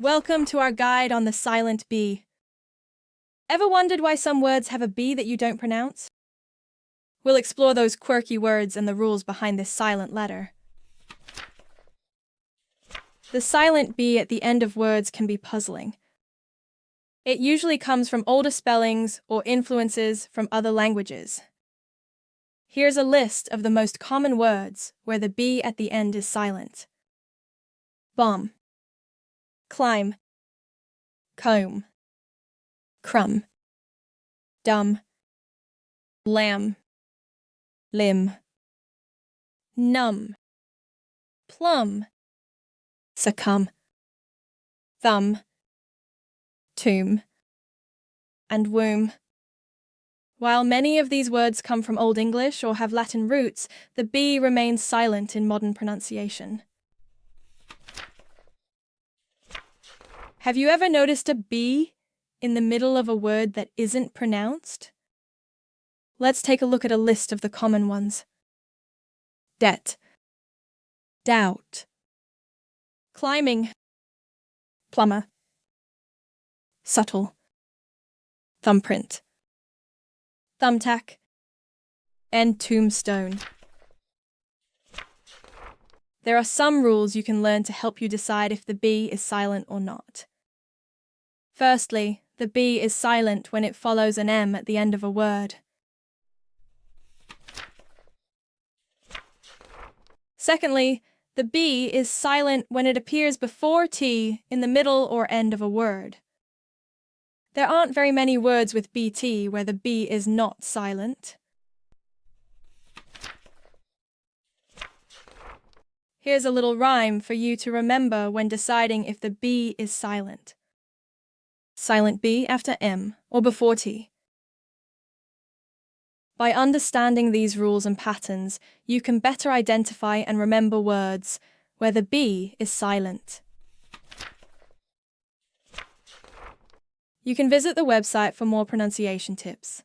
Welcome to our guide on the silent B. Ever wondered why some words have a B that you don't pronounce? We'll explore those quirky words and the rules behind this silent letter. The silent B at the end of words can be puzzling. It usually comes from older spellings or influences from other languages. Here's a list of the most common words where the B at the end is silent. Bomb, climb, comb, crumb, dumb, lamb, limb, numb, plum, succumb, thumb, tomb, and womb. While many of these words come from Old English or have Latin roots, the B remains silent in modern pronunciation. Have you ever noticed a B in the middle of a word that isn't pronounced? Let's take a look at a list of the common ones. Debt, doubt, climbing, plumber, subtle, thumbprint, thumbtack, and tombstone. There are some rules you can learn to help you decide if the B is silent or not. Firstly, the B is silent when it follows an M at the end of a word. Secondly, the B is silent when it appears before T in the middle or end of a word. There aren't very many words with BT where the B is not silent. Here's a little rhyme for you to remember when deciding if the B is silent. Silent B after M or before T. By understanding these rules and patterns, you can better identify and remember words where the B is silent. You can visit the website for more pronunciation tips.